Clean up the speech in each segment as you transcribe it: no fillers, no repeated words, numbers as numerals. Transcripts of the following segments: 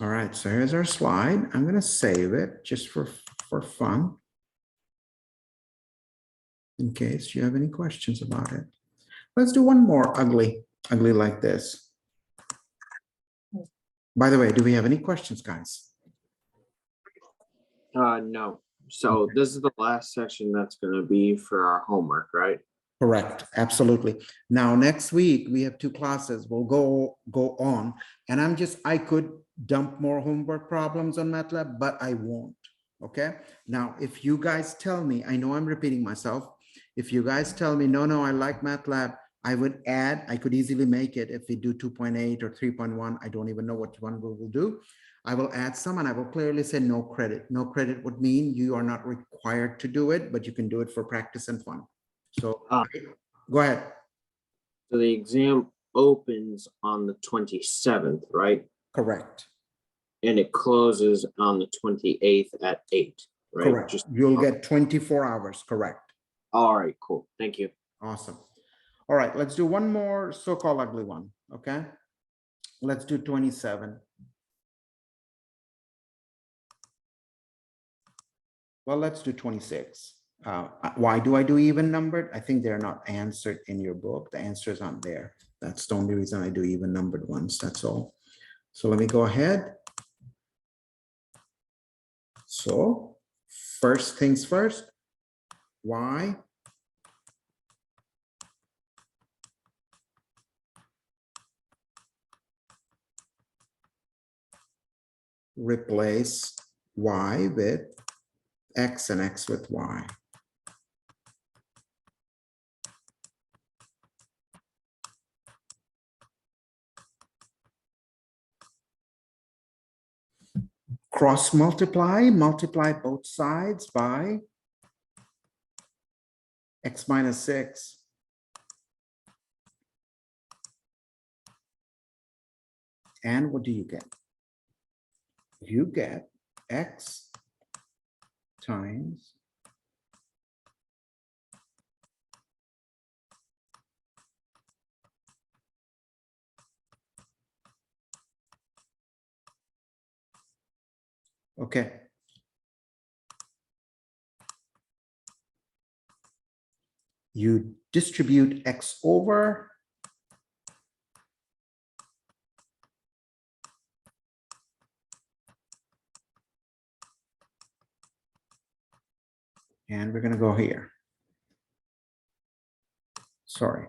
All right, so here's our slide. I'm going to save it just for fun, in case you have any questions about it. Let's do one more ugly like this. By the way, do we have any questions, guys? No. So this is the last section that's going to be for our homework, right? Correct, absolutely. Now, next week, we have 2 classes. We'll go on, and I could dump more homework problems on MATLAB, but I won't, okay? Now, if you guys tell me, I know I'm repeating myself, if you guys tell me, no, I like MATLAB, I would add, I could easily make it if we do 2.8 or 3.1, I don't even know what one we will do. I will add some and I will clearly say no credit. No credit would mean you are not required to do it, but you can do it for practice and fun. So go ahead. So the exam opens on the 27th, right? Correct. And it closes on the 28th at 8, right? Correct. You'll get 24 hours. Correct. All right, cool. Thank you. Awesome. All right, let's do one more so-called ugly one. Okay. Let's do 27. Well, let's do 26. Why do I do even numbered? I think they're not answered in your book. The answers aren't there. That's the only reason I do even numbered ones. That's all. So let me go ahead. So first things first, y replace y with x and x with y. Cross multiply both sides by x minus 6. And what do you get? You get x times okay. You distribute x over and we're going to go here. Sorry.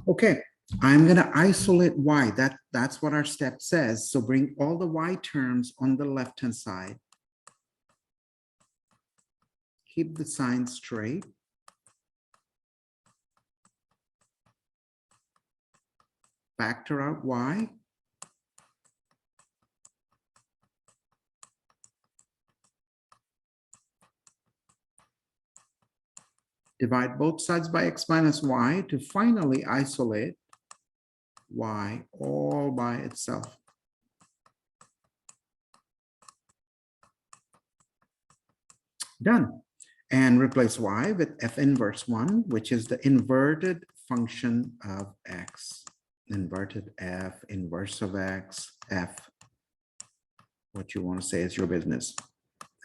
Okay, I'm going to isolate y. That's what our step says. So bring all the y terms on the left-hand side. Keep the sign straight. Factor out y. Divide both sides by x minus y to finally isolate y all by itself. Done. And replace y with f inverse 1, which is the inverted function of x. Inverted f, inverse of x, f. What you want to say is your business.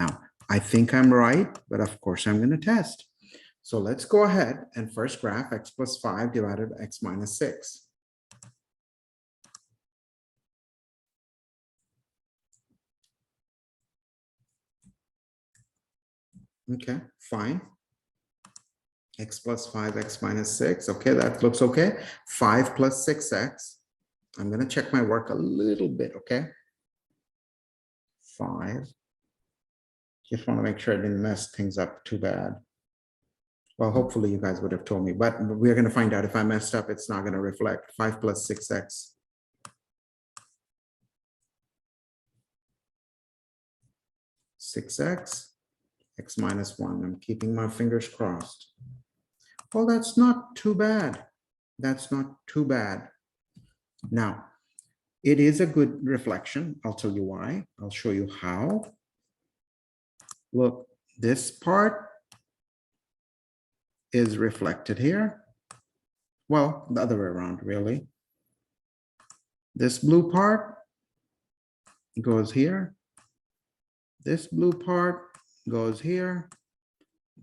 Now, I think I'm right, but of course I'm going to test. So let's go ahead and first graph x plus 5 divided by x minus 6. Okay, fine. X plus 5, x minus 6. Okay, that looks okay. 5 plus 6x. I'm going to check my work a little bit, okay? 5. Just want to make sure I didn't mess things up too bad. Well, hopefully you guys would have told me, but we're going to find out if I messed up, it's not going to reflect. 5 plus 6x. 6x, x minus 1. I'm keeping my fingers crossed. Well, that's not too bad. That's not too bad. Now, it is a good reflection. I'll tell you why. I'll show you how. Look, this part is reflected here. Well, the other way around, really. This blue part goes here. This blue part goes here.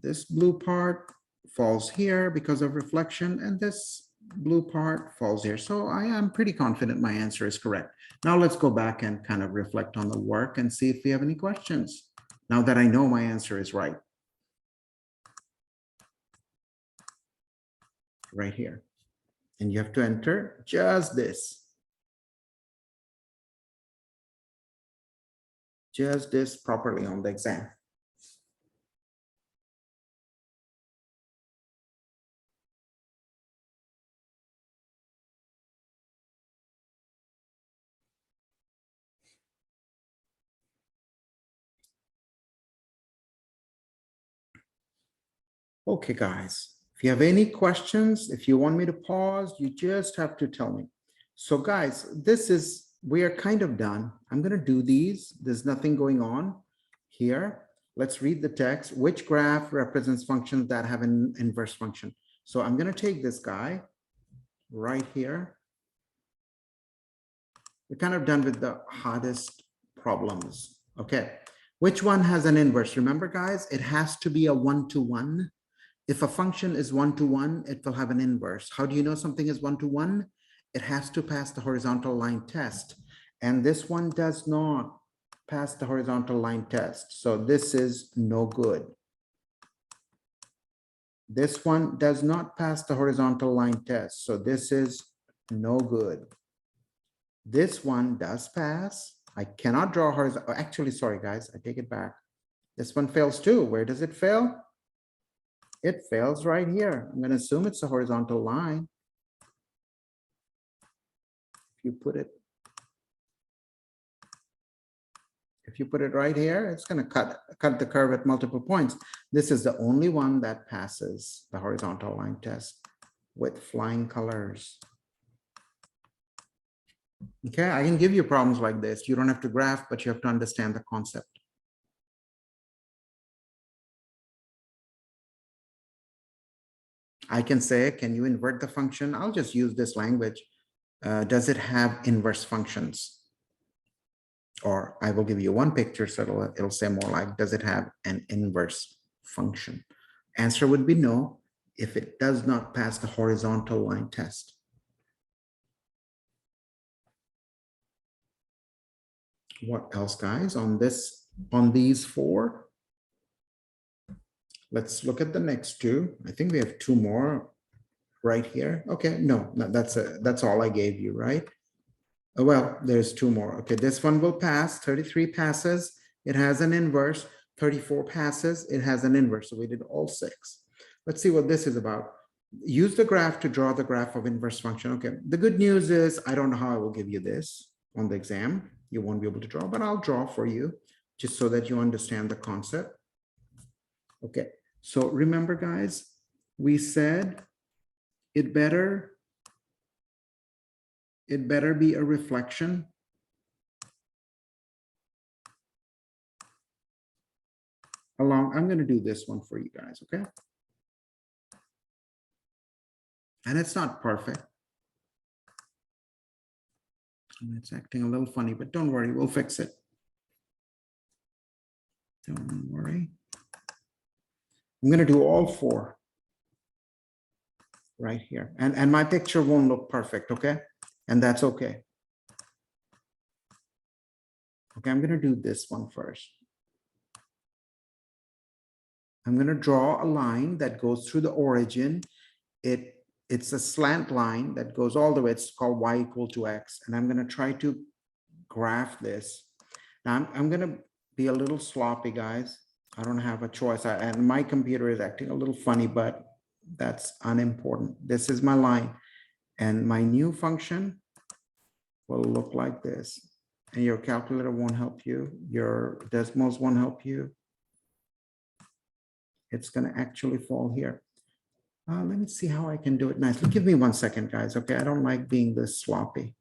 This blue part falls here because of reflection, and this blue part falls here. So I am pretty confident my answer is correct. Now let's go back and kind of reflect on the work and see if we have any questions. Now that I know my answer is right. Right here. And you have to enter just this. Just this properly on the exam. Okay, guys, if you have any questions, if you want me to pause, you just have to tell me. So guys, we are kind of done. I'm going to do these. There's nothing going on here. Let's read the text. Which graph represents functions that have an inverse function? So I'm going to take this guy right here. We're kind of done with the hardest problems. Okay. Which one has an inverse? Remember, guys, it has to be a one-to-one. If a function is one-to-one, it will have an inverse. How do you know something is one-to-one? It has to pass the horizontal line test. And this one does not pass the horizontal line test. So this is no good. This one does not pass the horizontal line test. So this is no good. This one does pass. I cannot draw horizontal. Actually, sorry, guys, I take it back. This one fails too. Where does it fail? It fails right here. I'm going to assume it's a horizontal line. If you put it right here, it's going to cut the curve at multiple points. This is the only one that passes the horizontal line test with flying colors. Okay, I can give you problems like this. You don't have to graph, but you have to understand the concept. I can say, can you invert the function? I'll just use this language. Does it have inverse functions? Or I will give you one picture, so it'll say more like, does it have an inverse function? Answer would be no, if it does not pass the horizontal line test. What else, guys, on these four? Let's look at the next two. I think we have two more right here. Okay, no, that's all I gave you, right? Oh, well, there's two more. Okay, this one will pass. 33 passes. It has an inverse. 34 passes. It has an inverse. So we did all six. Let's see what this is about. Use the graph to draw the graph of inverse function. Okay, the good news is I don't know how I will give you this on the exam. You won't be able to draw, but I'll draw for you just so that you understand the concept. Okay, so remember, guys, we said it better be a reflection. I'm going to do this one for you guys, okay? And it's not perfect. And it's acting a little funny, but don't worry, we'll fix it. Don't worry. I'm going to do all four right here. And my picture won't look perfect, okay? And that's okay. Okay, I'm going to do this one first. I'm going to draw a line that goes through the origin. It's a slant line that goes all the way. It's called y equal to x. And I'm going to try to graph this. Now I'm going to be a little sloppy, guys. I don't have a choice. And my computer is acting a little funny, but that's unimportant. This is my line. And my new function will look like this. And your calculator won't help you. Your Desmos won't help you. It's going to actually fall here. Let me see how I can do it nicely. Give me 1 second, guys. Okay, I don't like being this sloppy.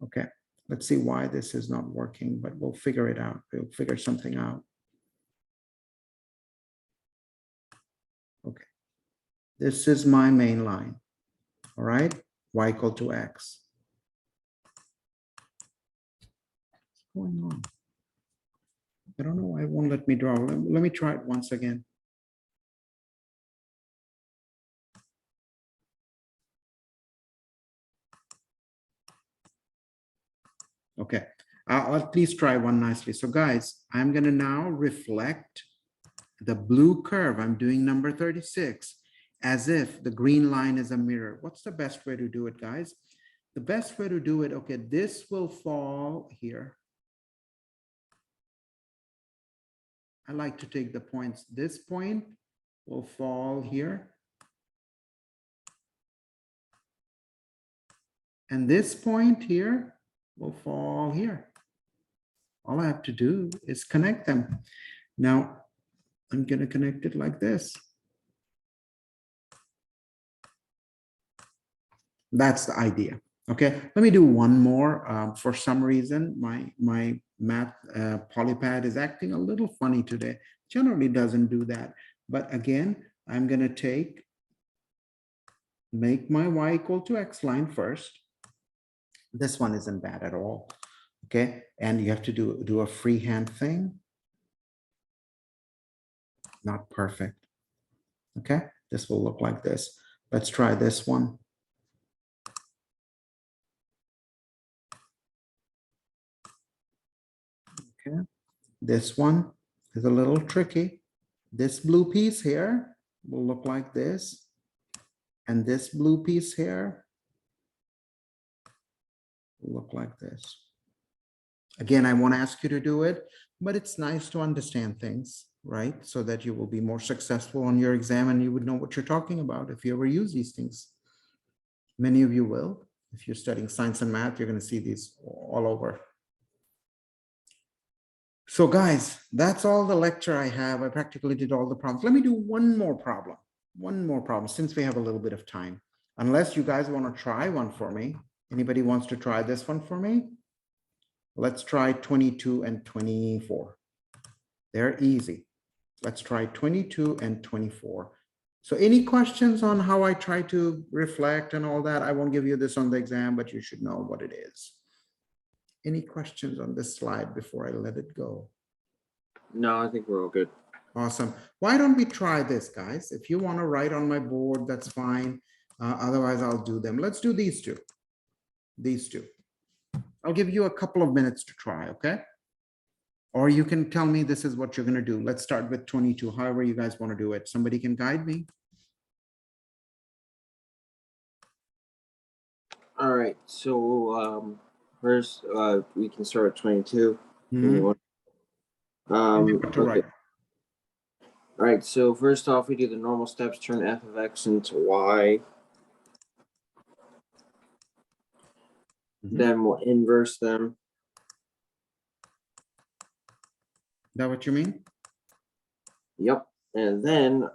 Okay, let's see why this is not working, but we'll figure it out. We'll figure something out. Okay, this is my main line. All right, y equal to x. going on? I don't know why it won't let me draw. Let me try it once again. Okay, I'll at least try one nicely. So guys, I'm gonna now reflect the blue curve. I'm doing number 36 as if the green line is a mirror. What's the best way to do it, guys? The best way to do it, okay, this will fall here. I like to take the points. This point will fall here. And this point here will fall here. All I have to do is connect them. Now, I'm going to connect it like this. That's the idea. Okay, let me do one more. For some reason, my math polypad is acting a little funny today. Generally doesn't do that. But again, I'm going to make my y equal to x line first. This one isn't bad at all. Okay, and you have to do a freehand thing. Not perfect. Okay, this will look like this. Let's try this one. Okay, this one is a little tricky. This blue piece here will look like this. And this blue piece here will look like this. Again, I won't ask you to do it, but it's nice to understand things, right? So that you will be more successful on your exam and you would know what you're talking about if you ever use these things. Many of you will. If you're studying science and math, you're going to see these all over. So guys, that's all the lecture I have. I practically did all the problems. Let me do one more problem since we have a little bit of time. Unless you guys want to try one for me. Anybody wants to try this one for me? Let's try 22 and 24. They're easy. Let's try 22 and 24. So any questions on how I try to reflect and all that? I won't give you this on the exam, but you should know what it is. Any questions on this slide before I let it go? No, I think we're all good. Awesome. Why don't we try this, guys? If you want to write on my board, that's fine. Otherwise, I'll do them. Let's do these two. These two. I'll give you a couple of minutes to try, okay? Or you can tell me this is what you're going to do. Let's start with 22, however you guys want to do it. Somebody can guide me. All right, so first we can start at 22. Mhm. What to Okay. write. All right, so first off, we do the normal steps, turn f of x into y. Then we'll inverse them. Is that what you mean? Yep. And then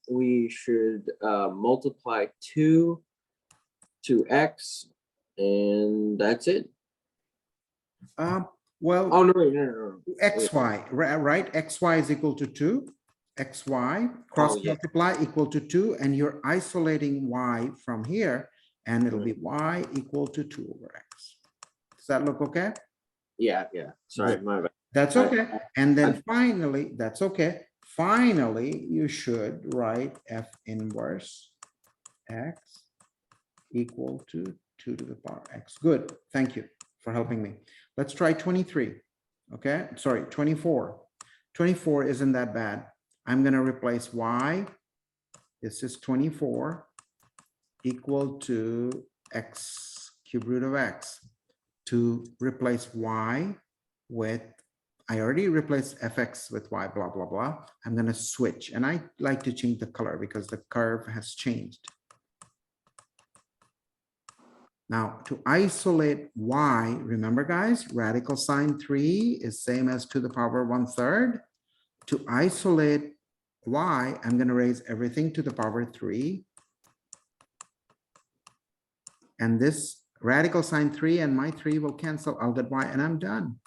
we should multiply 2 to x, and that's it. Well, Oh, no, wait, no. xy, right? Xy is equal to 2. Xy cross multiply equal to 2, and you're isolating y from here, and it'll be y equal to 2 over x. Does that look okay? Yeah. Sorry, my bad. That's okay. And then finally, that's okay. Finally, you should write f inverse x equal to 2 to the power x. Good. Thank you for helping me. Let's try 23. Okay. Sorry, 24. 24 isn't that bad. I'm going to replace y. This is 24 equal to x cube root of x. To replace y with, I already replaced fx with y, blah, blah, blah. I'm going to switch. And I like to change the color because the curve has changed. Now, to isolate y, remember guys, radical sine 3 is same as to the power 1/3. To isolate y, I'm going to raise everything to the power 3. And this radical sine 3 and my 3 will cancel. I'll get y and I'm done.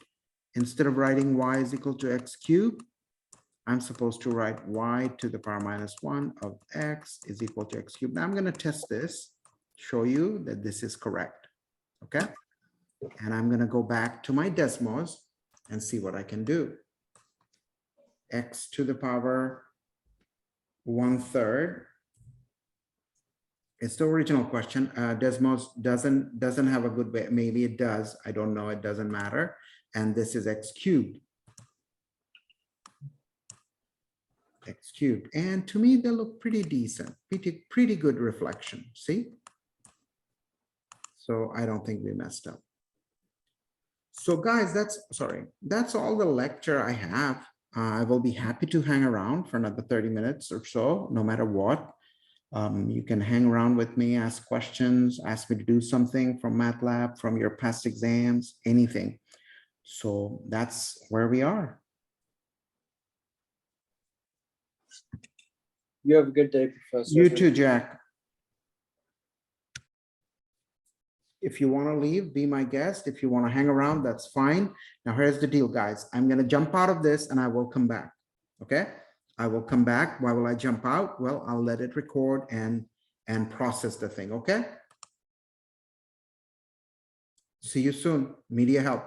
Instead of writing y is equal to x cubed, I'm supposed to write y to the power -1 of x is equal to x cubed. Now I'm going to test this, show you that this is correct. Okay. And I'm going to go back to my Desmos and see what I can do. X to the power 1/3. It's the original question. Desmos doesn't have a good way. Maybe it does. I don't know. It doesn't matter. And this is x cubed. X cubed. And to me, they look pretty decent. Pretty good reflection. See? So I don't think we messed up. So guys, that's all the lecture I have. I will be happy to hang around for another 30 minutes or so, no matter what. You can hang around with me, ask questions, ask me to do something from MATLAB, from your past exams, anything. So that's where we are. You have a good day, Professor. You too, Jack. If you want to leave, be my guest. If you want to hang around, that's fine. Now, here's the deal, guys. I'm going to jump out of this and I will come back. Okay? I will come back. Why will I jump out? Well, I'll let it record and process the thing. Okay? See you soon. Media help.